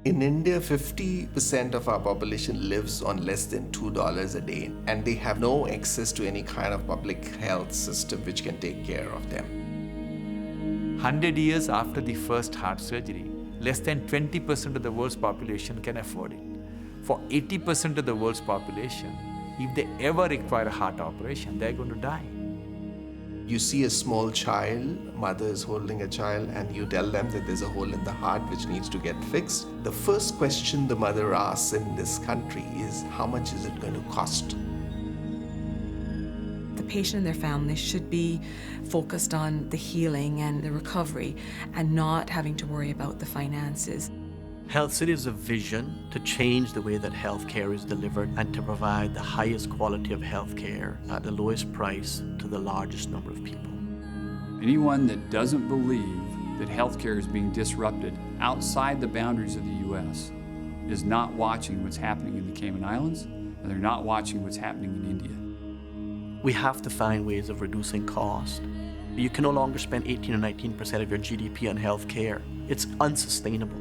In India, 50% of our population lives on less than $2 a day, and they have no access to any kind of public health system which can take care of them. 100 years after the first heart surgery, less than 20% of the world's population can afford it. For 80% of the world's population, if they ever require a heart operation, they're going to die. You see a small child, mother is holding a child, and you tell them that there's a hole in the heart which needs to get fixed. The first question the mother asks in this country is, how much is it going to cost? The patient and their family should be focused on the healing and the recovery and not having to worry about the finances. Health City is a vision to change the way that healthcare is delivered and to provide the highest quality of healthcare at the lowest price to the largest number of people. Anyone that doesn't believe that healthcare is being disrupted outside the boundaries of the U.S. is not watching what's happening in the Cayman Islands, and they're not watching what's happening in India. We have to find ways of reducing cost. You can no longer spend 18 or 19% of your GDP on healthcare. It's unsustainable.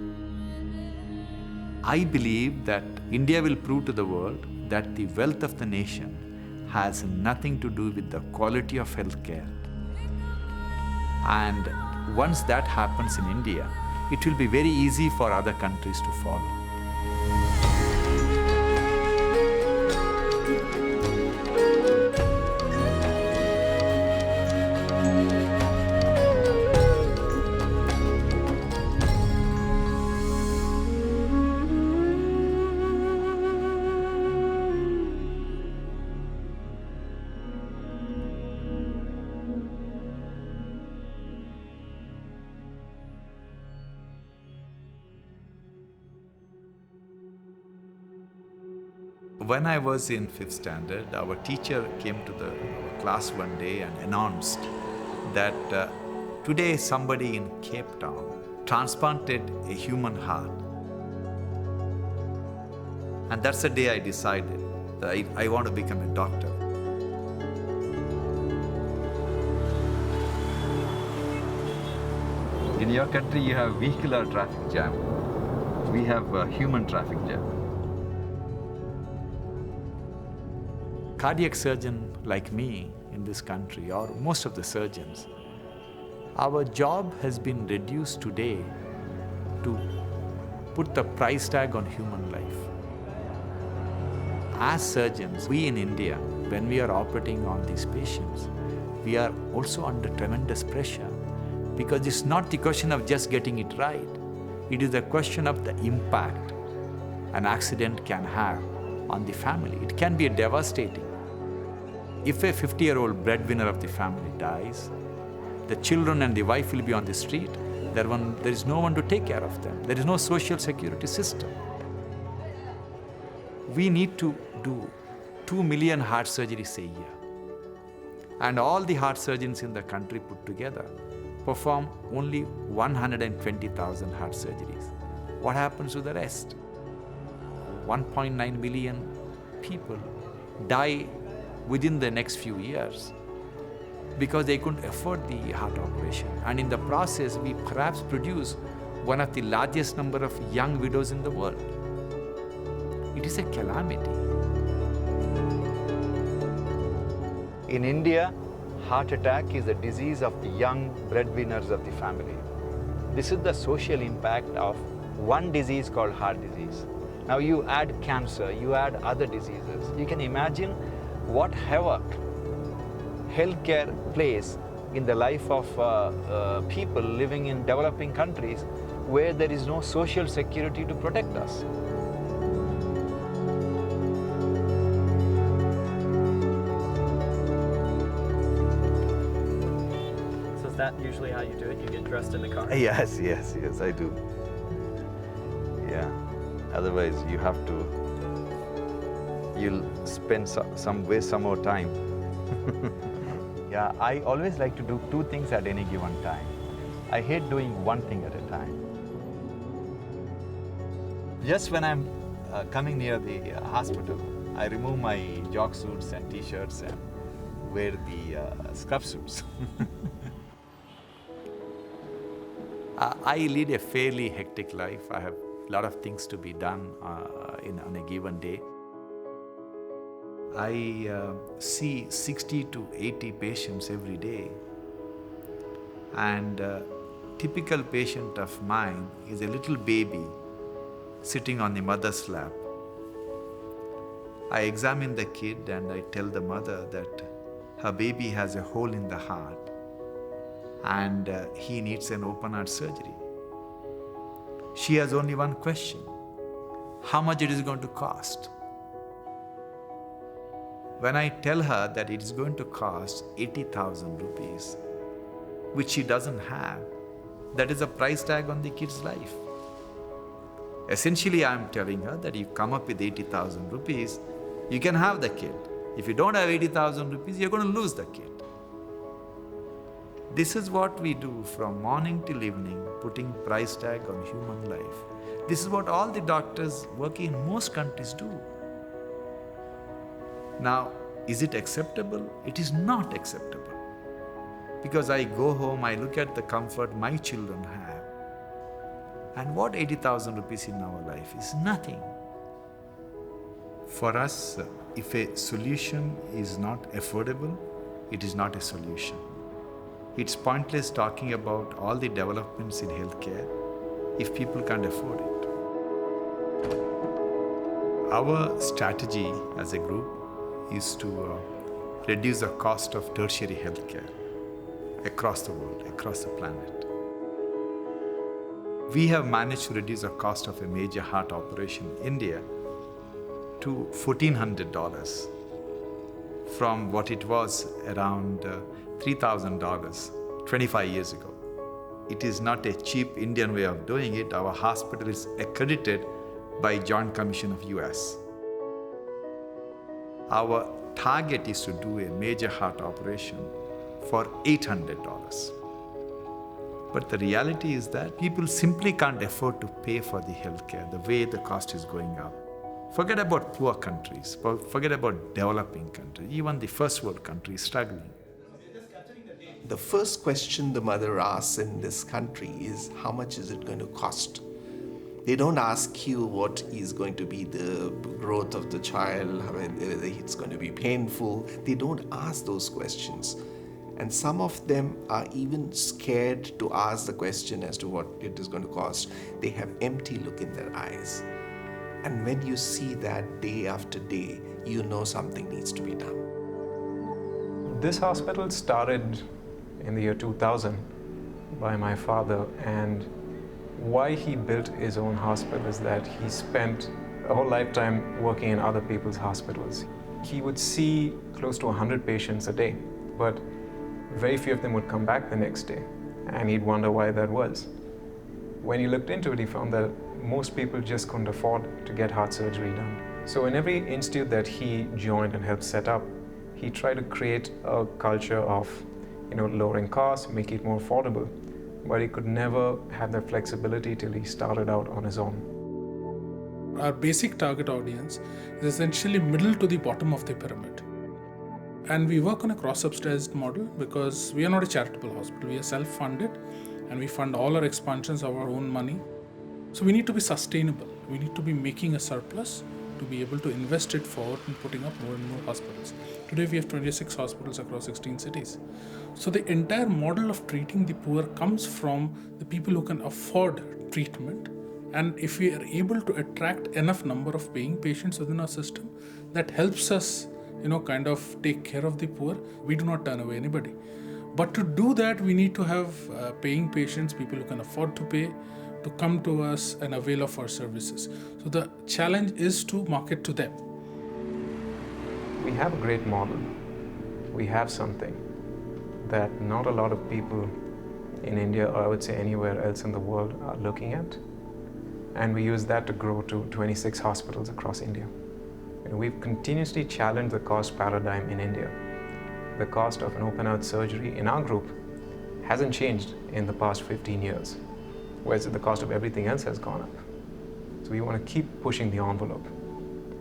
I believe that India will prove to the world that the wealth of the nation has nothing to do with the quality of healthcare. And once that happens in India, it will be very easy for other countries to follow. When I was in 5th standard, our teacher came to the class one day and announced that today somebody in Cape Town transplanted a human heart. And that's the day I decided that I want to become a doctor. In your country, you have vehicular traffic jam. We have a human traffic jam. Cardiac surgeon like me in this country, or most of the surgeons, our job has been reduced today to put the price tag on human life. As surgeons, we in India, when we are operating on these patients, we are also under tremendous pressure because it's not the question of just getting it right. It is the question of the impact an accident can have on the family. It can be devastating. If a 50-year-old breadwinner of the family dies, the children and the wife will be on the street. There is no one to take care of them. There is no social security system. We need to do 2 million heart surgeries a year. And all the heart surgeons in the country put together perform only 120,000 heart surgeries. What happens to the rest? 1.9 million people die within the next few years because they couldn't afford the heart operation. And in the process, we perhaps produce one of the largest number of young widows in the world. It is a calamity. In India, heart attack is a disease of the young breadwinners of the family. This is the social impact of one disease called heart disease. Now you add cancer, you add other diseases. You can imagine what havoc healthcare plays in the life of people living in developing countries where there is no social security to protect us. So is that usually how you do it? You get dressed in the car? Yes, I do. Yeah. Otherwise, you'll spend some more time. Yeah, I always like to do 2 things at any given time. I hate doing one thing at a time. Just when I'm coming near the hospital, I remove my jog suits and t-shirts and wear the scrub suits. I lead a fairly hectic life. I have a lot of things to be done on a given day. I see 60 to 80 patients every day, and a typical patient of mine is a little baby sitting on the mother's lap. I examine the kid and I tell the mother that her baby has a hole in the heart and he needs an open heart surgery. She has only one question: how much it is going to cost? When I tell her that it is going to cost 80,000 rupees, which she doesn't have, that is a price tag on the kid's life. Essentially, I am telling her that if you come up with 80,000 rupees, you can have the kid. If you don't have 80,000 rupees, you're going to lose the kid. This is what we do from morning till evening, putting price tag on human life. This is what all the doctors working in most countries do. Now, is it acceptable? It is not acceptable. Because I go home, I look at the comfort my children have. And what 80,000 rupees in our life is nothing. For us, if a solution is not affordable, it is not a solution. It's pointless talking about all the developments in healthcare if people can't afford it. Our strategy as a group is to reduce the cost of tertiary healthcare across the world, across the planet. We have managed to reduce the cost of a major heart operation in India to $1,400 from what it was around $3,000 25 years ago. It is not a cheap Indian way of doing it. Our hospital is accredited by Joint Commission of US. Our target is to do a major heart operation for $800. But the reality is that people simply can't afford to pay for the healthcare the way the cost is going up. Forget about poor countries, forget about developing countries, even the first world countries struggling. The first question the mother asks in this country is, how much is it going to cost? They don't ask you what is going to be the growth of the child, whether it's going to be painful. They don't ask those questions. And some of them are even scared to ask the question as to what it is going to cost. They have empty look in their eyes. And when you see that day after day, you know something needs to be done. This hospital started in the year 2000 by my father, and why he built his own hospital is that he spent a whole lifetime working in other people's hospitals. He would see close to 100 patients a day, but very few of them would come back the next day, and he'd wonder why that was. When he looked into it, he found that most people just couldn't afford to get heart surgery done. So in every institute that he joined and helped set up, he tried to create a culture of lowering costs, make it more affordable. But he could never have that flexibility till he started out on his own. Our basic target audience is essentially middle to the bottom of the pyramid. And we work on a cross-subsidized model because we are not a charitable hospital. We are self-funded and we fund all our expansions of our own money. So we need to be sustainable. We need to be making a surplus to be able to invest it forward in putting up more and more hospitals. Today we have 26 hospitals across 16 cities. So the entire model of treating the poor comes from the people who can afford treatment. And if we are able to attract enough number of paying patients within our system, that helps us, kind of take care of the poor. We do not turn away anybody. But to do that, we need to have paying patients, people who can afford to pay, to come to us and avail of our services. So the challenge is to market to them. We have a great model. We have something that not a lot of people in India, or I would say anywhere else in the world, are looking at. And we use that to grow to 26 hospitals across India. We've continuously challenged the cost paradigm in India. The cost of an open heart surgery in our group hasn't changed in the past 15 years, whereas the cost of everything else has gone up. So we want to keep pushing the envelope.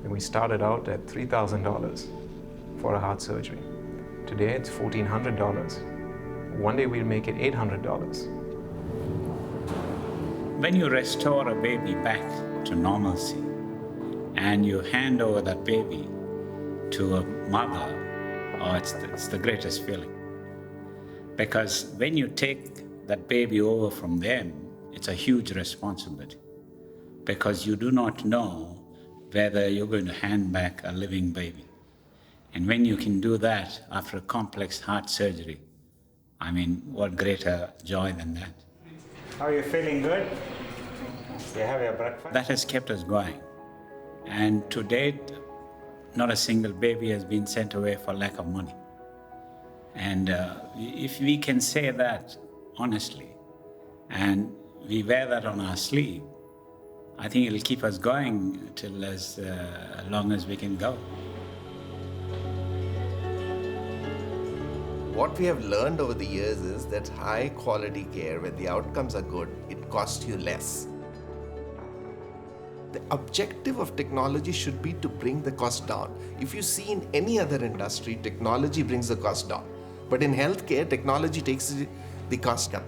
And we started out at $3,000 for a heart surgery. Today it's $1,400. One day we'll make it $800. When you restore a baby back to normalcy and you hand over that baby to a mother, oh, it's the greatest feeling. Because when you take that baby over from them, it's a huge responsibility. Because you do not know whether you're going to hand back a living baby. And when you can do that after a complex heart surgery, I mean, what greater joy than that? Are you feeling good? You have your breakfast? That has kept us going. And to date, not a single baby has been sent away for lack of money. And if we can say that honestly, and we wear that on our sleeve, I think it'll keep us going till as long as we can go. What we have learned over the years is that high quality care, when the outcomes are good, it costs you less. The objective of technology should be to bring the cost down. If you see in any other industry, technology brings the cost down. But in healthcare, technology takes the cost down.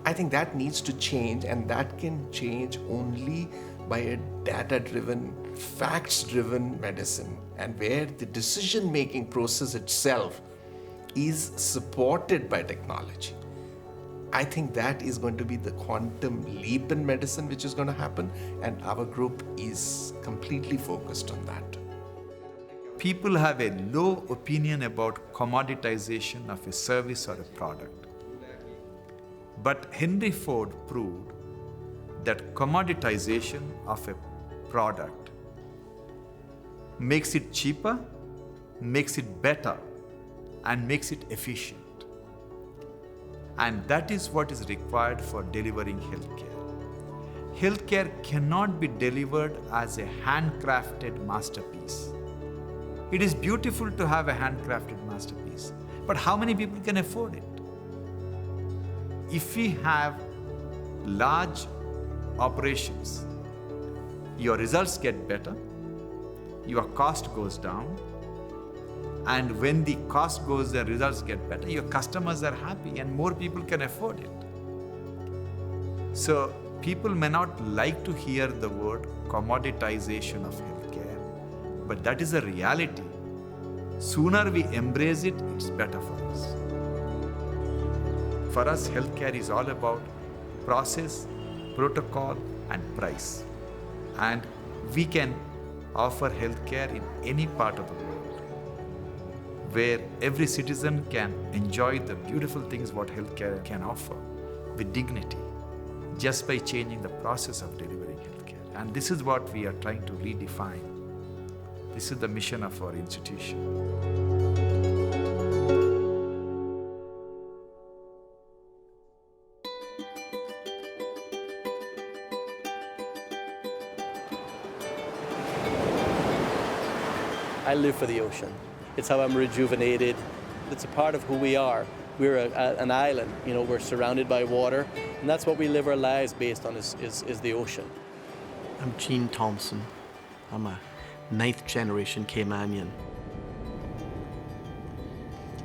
I think that needs to change, and that can change only by a data-driven, facts-driven medicine, and where the decision-making process itself is supported by technology. I think that is going to be the quantum leap in medicine which is going to happen, and our group is completely focused on that. People have a low opinion about commoditization of a service or a product. But Henry Ford proved that commoditization of a product makes it cheaper, makes it better, and makes it efficient. And that is what is required for delivering healthcare. Healthcare cannot be delivered as a handcrafted masterpiece. It is beautiful to have a handcrafted masterpiece, but how many people can afford it? If we have large operations, your results get better, your cost goes down, and when the cost goes, the results get better, your customers are happy and more people can afford it. So people may not like to hear the word commoditization of healthcare, but that is a reality. Sooner we embrace it, it's better for us. For us, healthcare is all about process, protocol, and price. And we can offer healthcare in any part of the world, where every citizen can enjoy the beautiful things what healthcare can offer with dignity, just by changing the process of delivering healthcare. And this is what we are trying to redefine. This is the mission of our institution. I live for the ocean. It's how I'm rejuvenated. It's a part of who we are. We're an island, you know, we're surrounded by water, and that's what we live our lives based on is the ocean. I'm Gene Thompson. I'm a 9th generation Caymanian.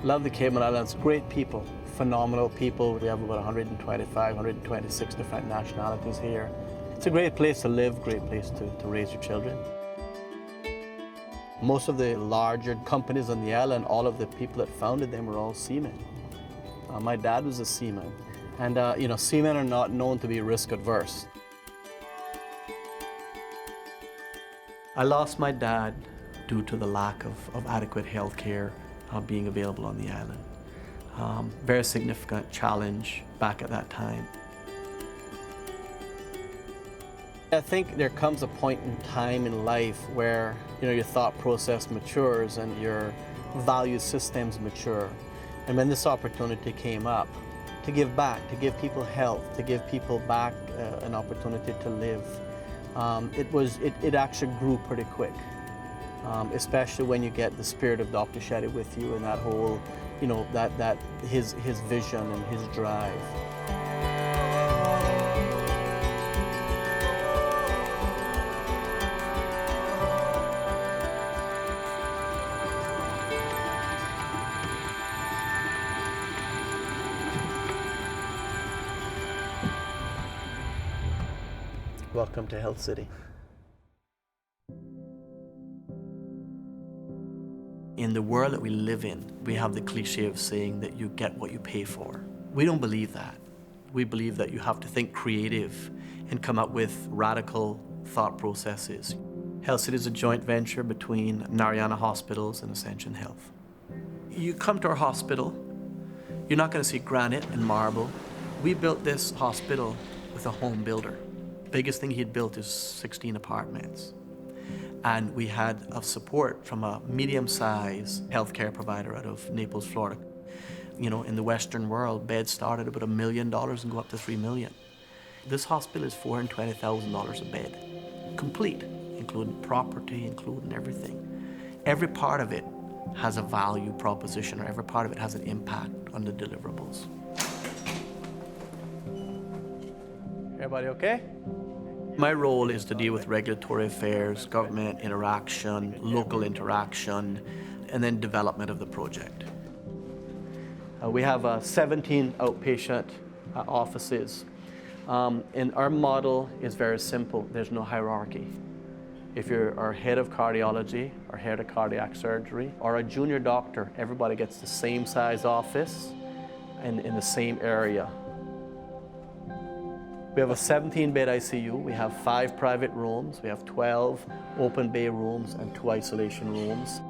Love the Cayman Islands, great people, phenomenal people. We have about 125, 126 different nationalities here. It's a great place to live, great place to raise your children. Most of the larger companies on the island, all of the people that founded them were all seamen. My dad was a seaman, and you know, seamen are not known to be risk adverse. I lost my dad due to the lack of adequate health care being available on the island. Very significant challenge back at that time. I think there comes a point in time in life where, you know, your thought process matures and your value systems mature. And when this opportunity came up to give back, to give people health, to give people back an opportunity to live, it actually grew pretty quick. Especially when you get the spirit of Dr. Shetty with you and that whole, you know, that his vision and his drive. Welcome to Health City. In the world that we live in, we have the cliche of saying that you get what you pay for. We don't believe that. We believe that you have to think creative and come up with radical thought processes. Health City is a joint venture between Narayana Hospitals and Ascension Health. You come to our hospital, you're not going to see granite and marble. We built this hospital with a home builder. Biggest thing he'd built is 16 apartments. And we had support from a medium-sized healthcare provider out of Naples, Florida. You know, in the Western world, beds start at about $1 million and go up to $3 million. This hospital is $420,000 a bed, complete, including property, including everything. Every part of it has a value proposition, or every part of it has an impact on the deliverables. Everybody okay? My role is to deal with regulatory affairs, government interaction, local interaction, and then development of the project. We have 17 outpatient offices. And our model is very simple. There's no hierarchy. If you're our head of cardiology, or head of cardiac surgery, or a junior doctor, everybody gets the same size office and in the same area. We have a 17-bed ICU. We have 5 private rooms. We have 12 open bay rooms and 2 isolation rooms.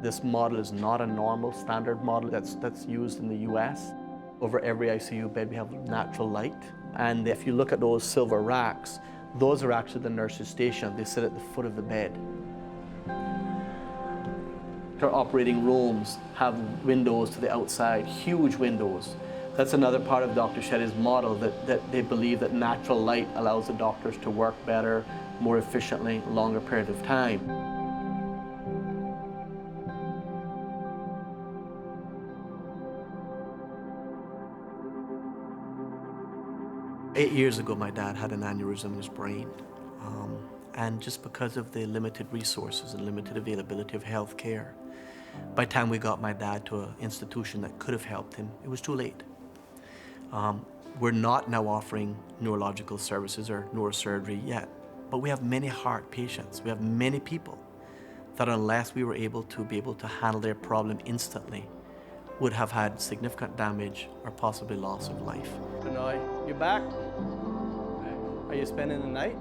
This model is not a normal standard model that's used in the US. Over every ICU bed, we have natural light. And if you look at those silver racks, those are actually the nurse's station. They sit at the foot of the bed. Our operating rooms have windows to the outside, huge windows. That's another part of Dr. Shetty's model, that they believe that natural light allows the doctors to work better, more efficiently, longer period of time. Eight years ago, my dad had an aneurysm in his brain. And just because of the limited resources and limited availability of health care, by the time we got my dad to an institution that could have helped him, it was too late. We're not now offering neurological services or neurosurgery yet, but we have many heart patients. We have many people that unless we were able to handle their problem instantly, would have had significant damage or possibly loss of life. Benoit, you back? Are you spending the night?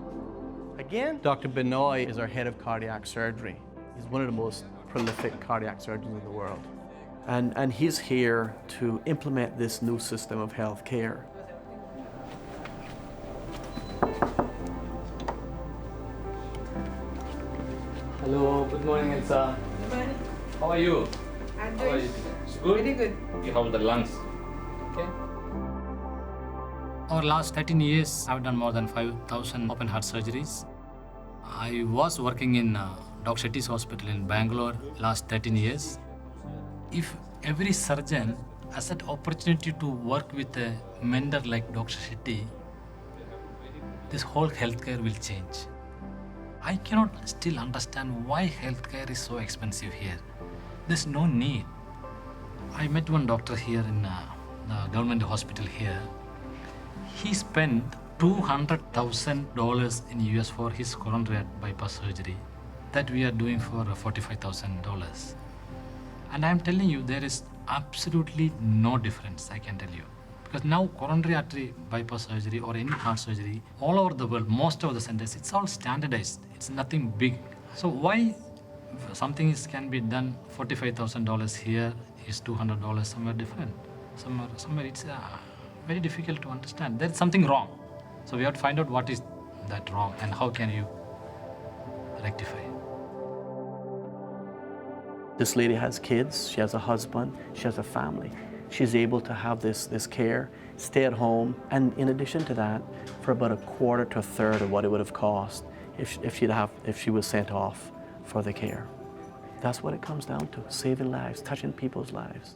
Again? Dr. Benoit is our head of cardiac surgery. He's one of the most prolific cardiac surgeons in the world. And he's here to implement this new system of health care. Hello, good morning, Elsa. Good morning. How are you? I'm How are doing you? Good? very good. You have the lungs. Okay. Over last 13 years, I've done more than 5,000 open heart surgeries. I was working in Dr. Shetty's hospital in Bangalore last 13 years. If every surgeon has that opportunity to work with a mentor like Dr. Shetty, this whole healthcare will change. I cannot still understand why healthcare is so expensive here. There's no need. I met one doctor here in the government hospital here. He spent $200,000 in US for his coronary bypass surgery that we are doing for $45,000. And I'm telling you, there is absolutely no difference, I can tell you. Because now coronary artery bypass surgery or any heart surgery, all over the world, most of the centers, it's all standardized. It's nothing big. So why something can be done $45,000 here is $200 somewhere different? Somewhere it's very difficult to understand. There's something wrong. So we have to find out what is that wrong and how can you rectify. This lady has kids, she has a husband, she has a family. She's able to have this care, stay at home, and in addition to that, for about a quarter to a third of what it would have cost if she was sent off for the care. That's what it comes down to, saving lives, touching people's lives.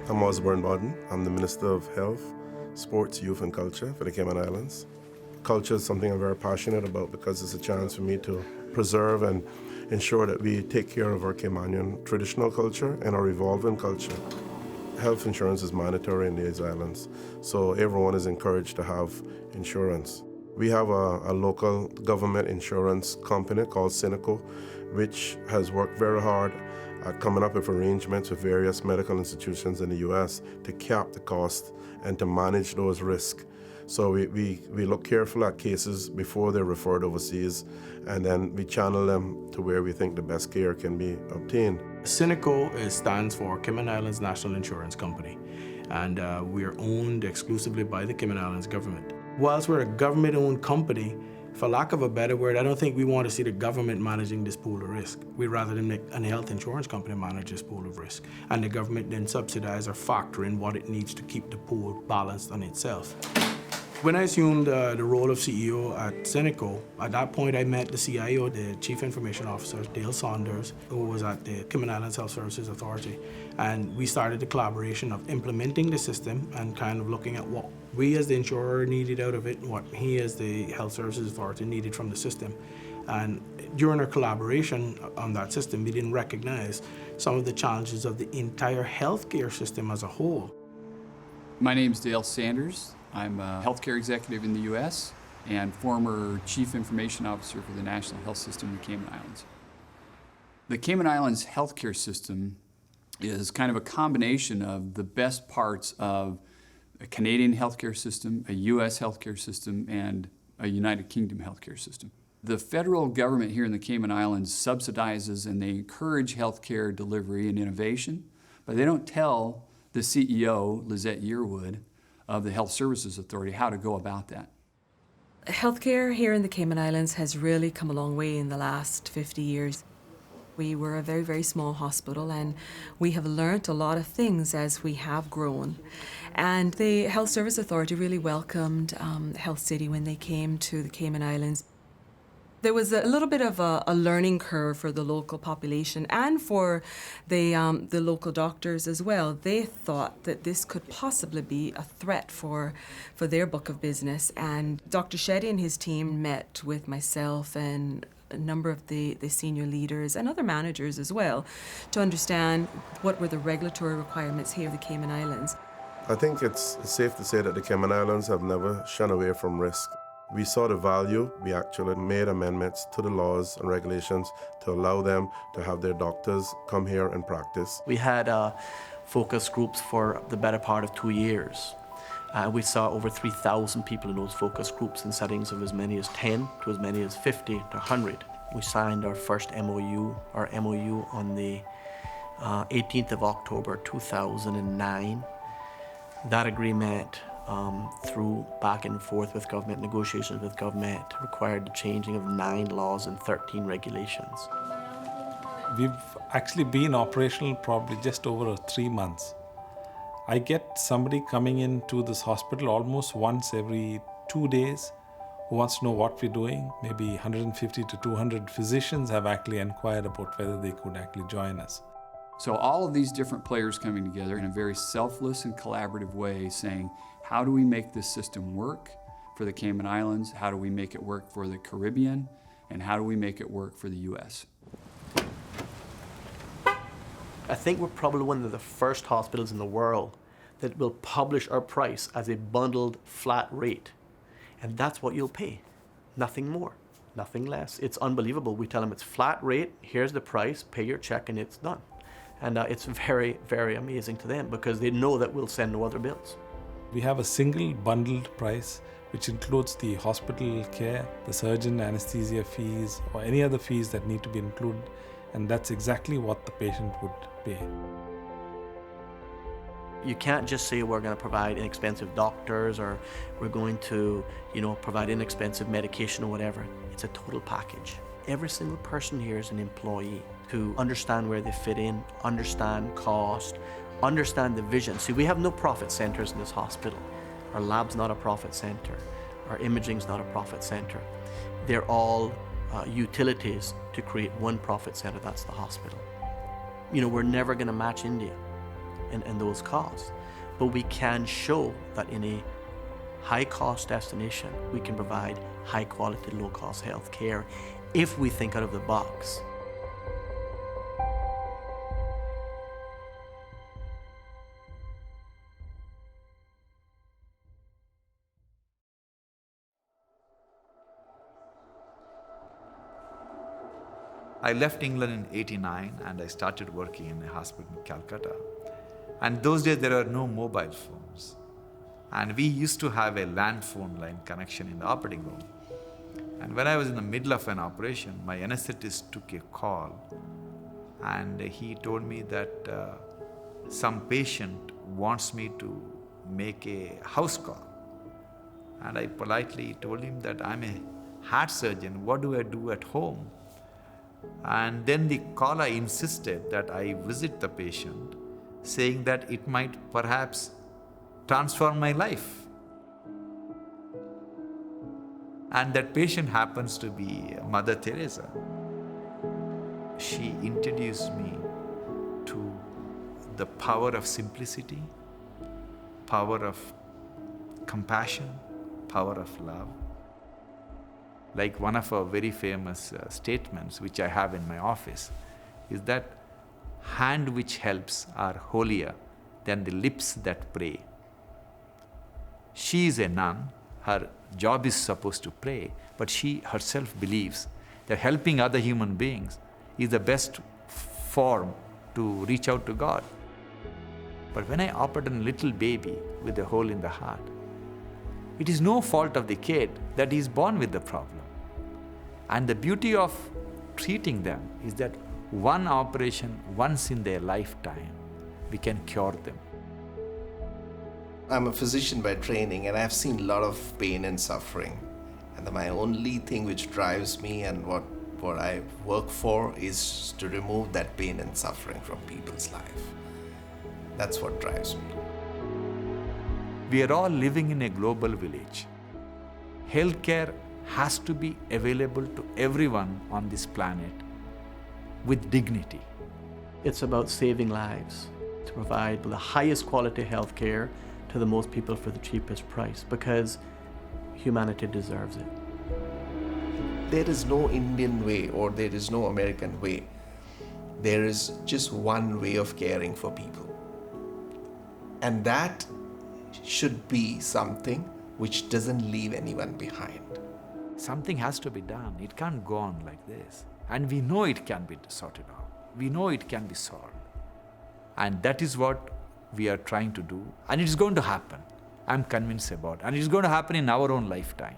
I'm Osborne Bodden. I'm the Minister of Health sports, youth, and culture for the Cayman Islands. Culture is something I'm very passionate about because it's a chance for me to preserve and ensure that we take care of our Caymanian traditional culture and our evolving culture. Health insurance is mandatory in these islands, so everyone is encouraged to have insurance. We have a local government insurance company called Cineco, which has worked very hard at coming up with arrangements with various medical institutions in the US to cap the cost and to manage those risks. So we look carefully at cases before they're referred overseas, and then we channel them to where we think the best care can be obtained. Cineco stands for Cayman Islands National Insurance Company, and we are owned exclusively by the Cayman Islands government. Whilst we're a government-owned company, for lack of a better word, I don't think we want to see the government managing this pool of risk. We'd rather than make a health insurance company manage this pool of risk, and the government then subsidize or factor in what it needs to keep the pool balanced on itself. When I assumed the role of CEO at Cineco, at that point I met the CIO, the Chief Information Officer, Dale Saunders, who was at the Cayman Islands Health Services Authority. And we started the collaboration of implementing the system and kind of looking at what we as the insurer needed out of it and what he as the Health Services Authority needed from the system. And during our collaboration on that system, we didn't recognize some of the challenges of the entire healthcare system as a whole. My name's Dale Sanders. I'm a healthcare executive in the U.S. and former Chief Information Officer for the National Health System in the Cayman Islands. The Cayman Islands healthcare system is kind of a combination of the best parts of a Canadian healthcare system, a U.S. healthcare system, and a United Kingdom healthcare system. The federal government here in the Cayman Islands subsidizes and they encourage healthcare delivery and innovation, but they don't tell the CEO, Lizette Yearwood, of the Health Services Authority how to go about that. Healthcare here in the Cayman Islands has really come a long way in the last 50 years. We were a very, very small hospital and we have learnt a lot of things as we have grown. And the Health Service Authority really welcomed Health City when they came to the Cayman Islands. There was a little bit of a learning curve for the local population and for the local doctors as well. They thought that this could possibly be a threat for their book of business. And Dr. Shetty and his team met with myself and a number of the senior leaders and other managers as well to understand what were the regulatory requirements here in the Cayman Islands. I think it's safe to say that the Cayman Islands have never shunned away from risk. We saw the value. We actually made amendments to the laws and regulations to allow them to have their doctors come here and practice. We had focus groups for the better part of 2 years. We saw over 3,000 people in those focus groups in settings of as many as 10 to as many as 50 to 100. We signed our first MOU on the 18th of October 2009. That agreement through back and forth with government, negotiations with government, required the changing of 9 laws and 13 regulations. We've actually been operational probably just over 3 months. I get somebody coming into this hospital almost once every 2 days who wants to know what we're doing. Maybe 150 to 200 physicians have actually inquired about whether they could actually join us. So all of these different players coming together in a very selfless and collaborative way saying, how do we make this system work for the Cayman Islands? How do we make it work for the Caribbean? And how do we make it work for the U.S.? I think we're probably one of the first hospitals in the world that will publish our price as a bundled flat rate. And that's what you'll pay. Nothing more, nothing less. It's unbelievable. We tell them it's flat rate, here's the price, pay your check, and it's done. And it's very, very amazing to them because they know that we'll send no other bills. We have a single bundled price which includes the hospital care, the surgeon anesthesia fees, or any other fees that need to be included, and that's exactly what the patient would pay. You can't just say we're going to provide inexpensive doctors or we're going to, provide inexpensive medication or whatever. It's a total package. Every single person here is an employee to understand where they fit in, understand cost, understand the vision. See, we have no profit centers in this hospital. Our lab's not a profit center. Our imaging's not a profit center. They're all utilities to create one profit center, that's the hospital. We're never going to match India in those costs, but we can show that in a high-cost destination, we can provide high-quality, low-cost health care if we think out of the box. I left England in '89 and I started working in a hospital in Calcutta. And those days there were no mobile phones. And we used to have a land phone line connection in the operating room. And when I was in the middle of an operation, my anesthetist took a call and he told me that some patient wants me to make a house call. And I politely told him that I'm a heart surgeon, what do I do at home? And then the caller insisted that I visit the patient, saying that it might perhaps transform my life. And that patient happens to be Mother Teresa. She introduced me to the power of simplicity, power of compassion, power of love. Like one of our very famous statements, which I have in my office, is that hand which helps are holier than the lips that pray. She is a nun, her job is supposed to pray, but she herself believes that helping other human beings is the best form to reach out to God. But when I operate on a little baby with a hole in the heart, it is no fault of the kid that he is born with the problem. And the beauty of treating them is that one operation, once in their lifetime, we can cure them. I'm a physician by training and I've seen a lot of pain and suffering. And my only thing which drives me and what I work for is to remove that pain and suffering from people's life. That's what drives me. We are all living in a global village. Healthcare has to be available to everyone on this planet with dignity. It's about saving lives, to provide the highest quality health care to the most people for the cheapest price, because humanity deserves it. There is no Indian way or there is no American way. There is just one way of caring for people. And that should be something which doesn't leave anyone behind. Something has to be done. It can't go on like this. And we know it can be sorted out. We know it can be solved. And that is what we are trying to do. And it's going to happen. I'm convinced about it. And it's going to happen in our own lifetime.